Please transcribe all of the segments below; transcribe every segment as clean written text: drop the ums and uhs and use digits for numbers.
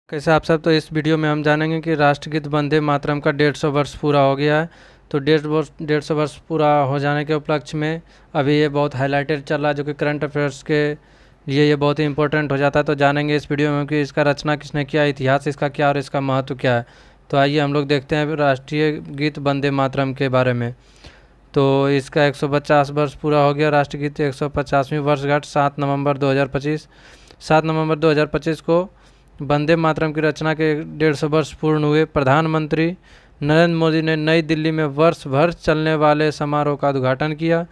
कैसे आप सब। तो इस वीडियो में हम जानेंगे कि राष्ट्रगीत वंदे मातरम का 150 वर्ष पूरा हो गया है। तो 150 वर्ष पूरा हो जाने के उपलक्ष्य में अभी ये बहुत हाईलाइटेड चल रहा है, जो कि करंट अफेयर्स के लिए ये बहुत ही इंपॉर्टेंट हो जाता है। तो जानेंगे इस वीडियो में कि इसका रचना किसने किया, इतिहास इसका क्या और इसका महत्व क्या है। तो आइए हम लोग देखते हैं राष्ट्रीय गीत वंदे मातरम के बारे में। तो इसका 150 वर्ष पूरा हो गया। राष्ट्रगीत 150वीं वर्षगांठ 7 नवंबर 2025। 7 नवंबर 2025 को वंदे मातरम की रचना के 150 वर्ष पूर्ण हुए। प्रधानमंत्री नरेंद्र मोदी ने नई दिल्ली में वर्ष भर चलने वाले समारोह का उद्घाटन किया।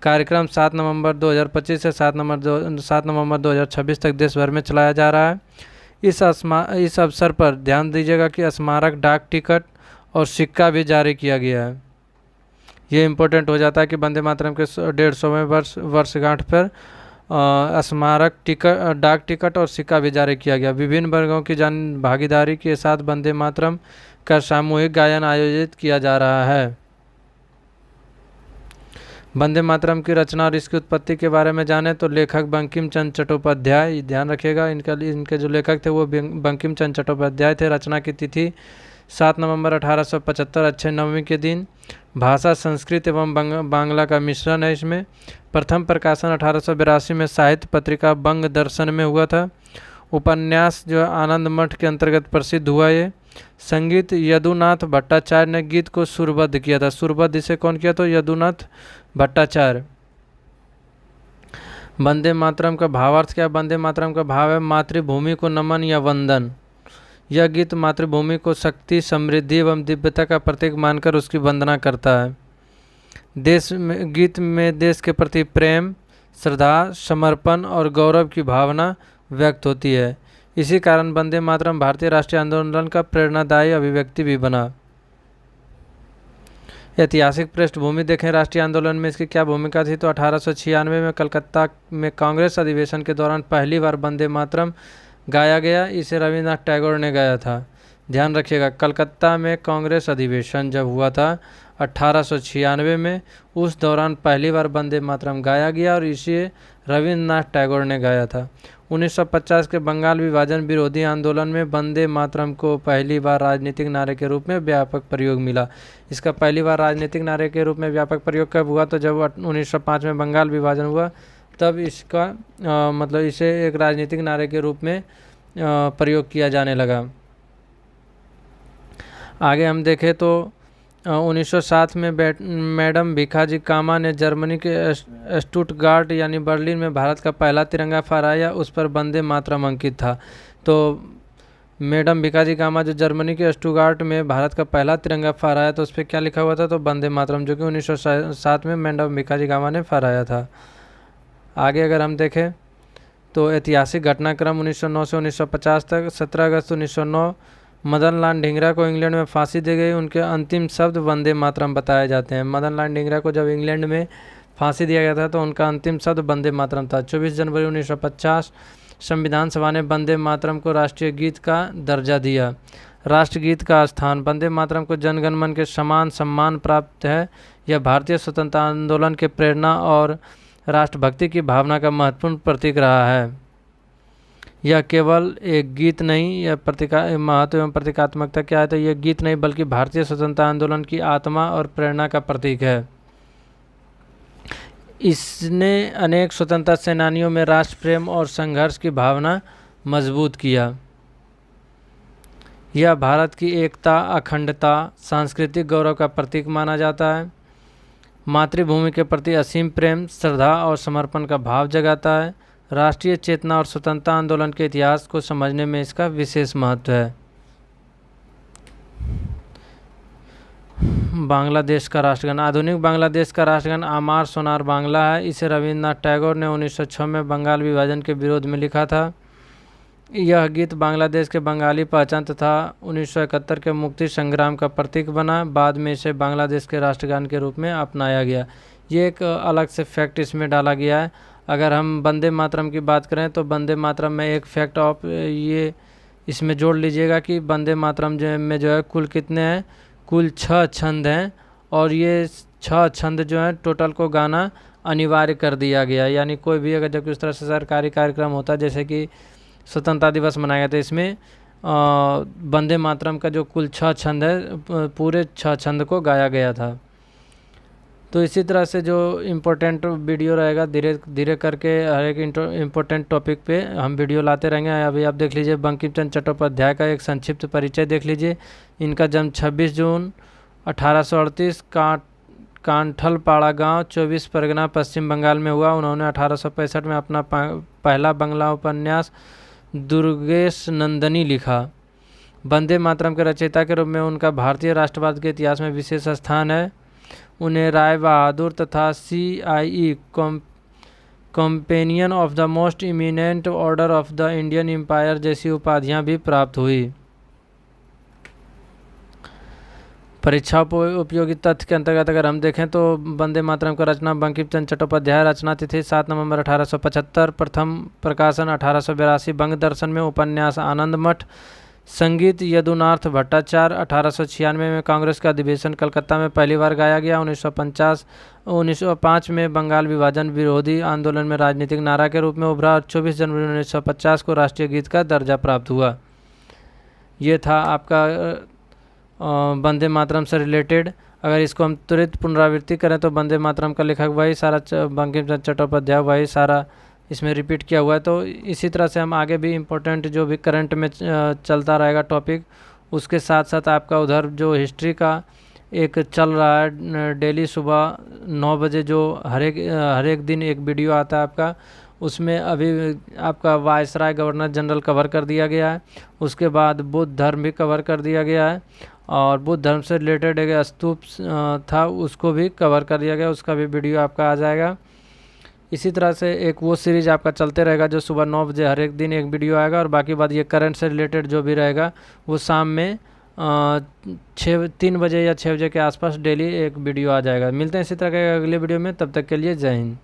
कार्यक्रम 7 नवंबर 2025 से 7 नवंबर 2026 तक देश भर में चलाया जा रहा है। इस अवसर पर ध्यान दीजिएगा कि स्मारक डाक टिकट और सिक्का भी जारी किया गया है। ये इम्पोर्टेंट हो जाता है कि वंदे मातरम के 150वें वर्षगांठ पर स्मारक टिकट, डाक टिकट और सिक्का भी जारी किया गया। विभिन्न वर्गों की जन भागीदारी के साथ वंदे मातरम का सामूहिक गायन आयोजित किया जा रहा है। वंदे मातरम की रचना और इसकी उत्पत्ति के बारे में जाने तो लेखक बंकिम चंद्र चट्टोपाध्याय, ध्यान रखिएगा इनके जो लेखक थे वो बंकिम चंद्र चट्टोपाध्याय थे। रचना की तिथि 7 नवंबर 1875 अक्षय नवमी के दिन। भाषा संस्कृत एवं बांग्ला का मिश्रण है इसमें। प्रथम प्रकाशन 1882 में साहित्य पत्रिका बंग दर्शन में हुआ था। उपन्यास जो आनंद मठ के अंतर्गत प्रसिद्ध हुआ ये। संगीत यदुनाथ भट्टाचार्य ने गीत को सुरबद्ध किया था। सुरबद्ध इसे कौन किया? तो यदुनाथ भट्टाचार्य। वंदे मातरम का भावार्थ क्या? वंदे मातरम का भाव है मातृभूमि को नमन या वंदन। यह गीत मातृभूमि को शक्ति, समृद्धि एवं दिव्यता का प्रतीक मानकर उसकी वंदना करता है। गीत में देश के प्रति प्रेम, श्रद्धा, समर्पण और गौरव की भावना व्यक्त होती है। इसी कारण वंदे मातरम भारतीय राष्ट्रीय आंदोलन का प्रेरणादायी अभिव्यक्ति भी बना। ऐतिहासिक पृष्ठभूमि देखें राष्ट्रीय आंदोलन में इसकी क्या भूमिका थी। तो 1896 में कलकत्ता में कांग्रेस अधिवेशन के दौरान पहली बार वंदे मातरम गाया गया। इसे रविन्द्रनाथ टैगोर ने गाया था। ध्यान रखिएगा, कलकत्ता में कांग्रेस अधिवेशन जब हुआ था 1896 में, उस दौरान पहली बार वंदे मातरम गाया गया और इसे रविन्द्रनाथ टैगोर ने गाया था। 1950 के बंगाल विभाजन विरोधी आंदोलन में वंदे मातरम को पहली बार राजनीतिक नारे के रूप में व्यापक प्रयोग मिला। इसका पहली बार राजनीतिक नारे के रूप में व्यापक प्रयोग कब हुआ? तो जब 1905 में बंगाल विभाजन हुआ, तब इसका मतलब इसे एक राजनीतिक नारे के रूप में प्रयोग किया जाने लगा। आगे हम देखें तो 1907 में मैडम भिखाजी कामा ने जर्मनी के स्टुटगार्ट यानी बर्लिन में भारत का पहला तिरंगा फहराया। उस पर वंदे मातरम अंकित था। तो मैडम भिखाजी कामा जो जर्मनी के स्टुटगार्ट में भारत का पहला तिरंगा फहराया, तो उस पर क्या लिखा हुआ था? तो वंदे मातरम, जो कि 1907 में मैडम भिखाजी कामा ने फहराया था। आगे अगर हम देखें तो ऐतिहासिक घटनाक्रम 1909 से 1950 तक। 17 अगस्त 1909 मदन लाल ढींगरा को इंग्लैंड में फांसी दी गई। उनके अंतिम शब्द वंदे मातरम बताए जाते हैं। मदन लाल ढींगरा को जब इंग्लैंड में फांसी दिया गया था तो उनका अंतिम शब्द वंदे मातरम था। 24 जनवरी 1950 संविधान सभा ने वंदे मातरम को राष्ट्रीय गीत का दर्जा दिया। राष्ट्रगीत का स्थान। वंदे मातरम को जनगण मन के समान सम्मान प्राप्त है। यह भारतीय स्वतंत्रता आंदोलन के प्रेरणा और राष्ट्रभक्ति की भावना का महत्वपूर्ण प्रतीक रहा है। यह केवल एक गीत नहीं, यह महत्व एवं प्रतीकात्मकता क्या है? तो यह गीत नहीं बल्कि भारतीय स्वतंत्रता आंदोलन की आत्मा और प्रेरणा का प्रतीक है। इसने अनेक स्वतंत्रता सेनानियों में राष्ट्र प्रेम और संघर्ष की भावना मजबूत किया। यह भारत की एकता, अखंडता, सांस्कृतिक गौरव का प्रतीक माना जाता है। मातृभूमि के प्रति असीम प्रेम, श्रद्धा और समर्पण का भाव जगाता है। राष्ट्रीय चेतना और स्वतंत्रता आंदोलन के इतिहास को समझने में इसका विशेष महत्व है। बांग्लादेश का राष्ट्रगान। आधुनिक बांग्लादेश का राष्ट्रगान आमार सोनार बांग्ला है। इसे रविन्द्रनाथ टैगोर ने 1906 में बंगाल विभाजन के विरोध में लिखा था। यह गीत बांग्लादेश के बंगाली पहचान तथा 1971 के मुक्ति संग्राम का प्रतीक बना। बाद में इसे बांग्लादेश के राष्ट्रगान के रूप में अपनाया गया। ये एक अलग से फैक्ट इसमें डाला गया है। अगर हम वंदे मातरम की बात करें तो वंदे मातरम में एक फैक्ट ऑफ ये इसमें जोड़ लीजिएगा कि वंदे मातरम में जो है कुल कितने हैं? कुल 6 छंद हैं और ये 6 छंद जो हैं टोटल को गाना अनिवार्य कर दिया गया। यानी कोई भी अगर जब इस तरह से सरकारी कार्यक्रम होता है, जैसे कि स्वतंत्रता दिवस मनाया गया, तो इसमें वंदे मातरम का जो कुल 6 छंद है, पूरे 6 छंद को गाया गया था। तो इसी तरह से जो इम्पोर्टेंट वीडियो रहेगा, धीरे धीरे करके हर एक इम्पोर्टेंट टॉपिक पे हम वीडियो लाते रहेंगे। अभी आप देख लीजिए, बंकिम चंद्र चट्टोपाध्याय का एक संक्षिप्त परिचय देख लीजिए। इनका जन्म 26 जून 1838 कांठलपाड़ा गांव 24 परगना पश्चिम बंगाल में हुआ। उन्होंने 1865 में अपना पहला बांग्ला उपन्यास दुर्गेश नंदनी लिखा। वंदे मातरम के रचयिता के रूप में उनका भारतीय राष्ट्रवाद के इतिहास में विशेष स्थान है। उन्हें राय बहादुर तथा CIE Companion of the Most Eminent Order of the Indian Empire जैसी उपाधियां भी प्राप्त हुई। परीक्षा उपयोगी तथ्य के अंतर्गत अगर हम देखें तो वंदे मातरम का रचना बंकिम चंद्र चट्टोपाध्याय, रचना तिथि 7 नवंबर 1875, प्रथम प्रकाशन 1882 बंग दर्शन में, उपन्यास आनंद मठ, संगीत यदुनाथ भट्टाचार्य, 1896 में कांग्रेस का अधिवेशन कलकत्ता में पहली बार गाया गया। 1905 में बंगाल विभाजन विरोधी आंदोलन में राजनीतिक नारा के रूप में उभरा और 24 जनवरी 1950 को राष्ट्रीय गीत का दर्जा प्राप्त हुआ। ये था आपका वंदे मातरम से रिलेटेड। अगर इसको हम तुरंत पुनरावृत्ति करें तो वंदे मातरम का लेखक वही सारा, बंकिम चंद्र चट्टोपाध्याय वही सारा इसमें रिपीट किया हुआ है। तो इसी तरह से हम आगे भी इम्पोर्टेंट जो भी करंट में चलता रहेगा टॉपिक, उसके साथ साथ आपका उधर जो हिस्ट्री का एक चल रहा है डेली सुबह 9 बजे जो हर एक दिन एक वीडियो आता है आपका, उसमें अभी आपका वायसराय गवर्नर जनरल कवर कर दिया गया है। उसके बाद बुद्ध धर्म भी कवर कर दिया गया है और बुद्ध धर्म से रिलेटेड एक स्तूप था उसको भी कवर कर दिया गया, उसका भी वीडियो आपका आ जाएगा। इसी तरह से एक वो सीरीज आपका चलते रहेगा जो सुबह 9 बजे हर एक दिन एक वीडियो आएगा, और बाकी बात ये करंट से रिलेटेड जो भी रहेगा वो शाम में 3 बजे या 6 बजे के आसपास डेली एक वीडियो आ जाएगा। मिलते हैं इसी तरह के अगले वीडियो में, तब तक के लिए जय हिंद।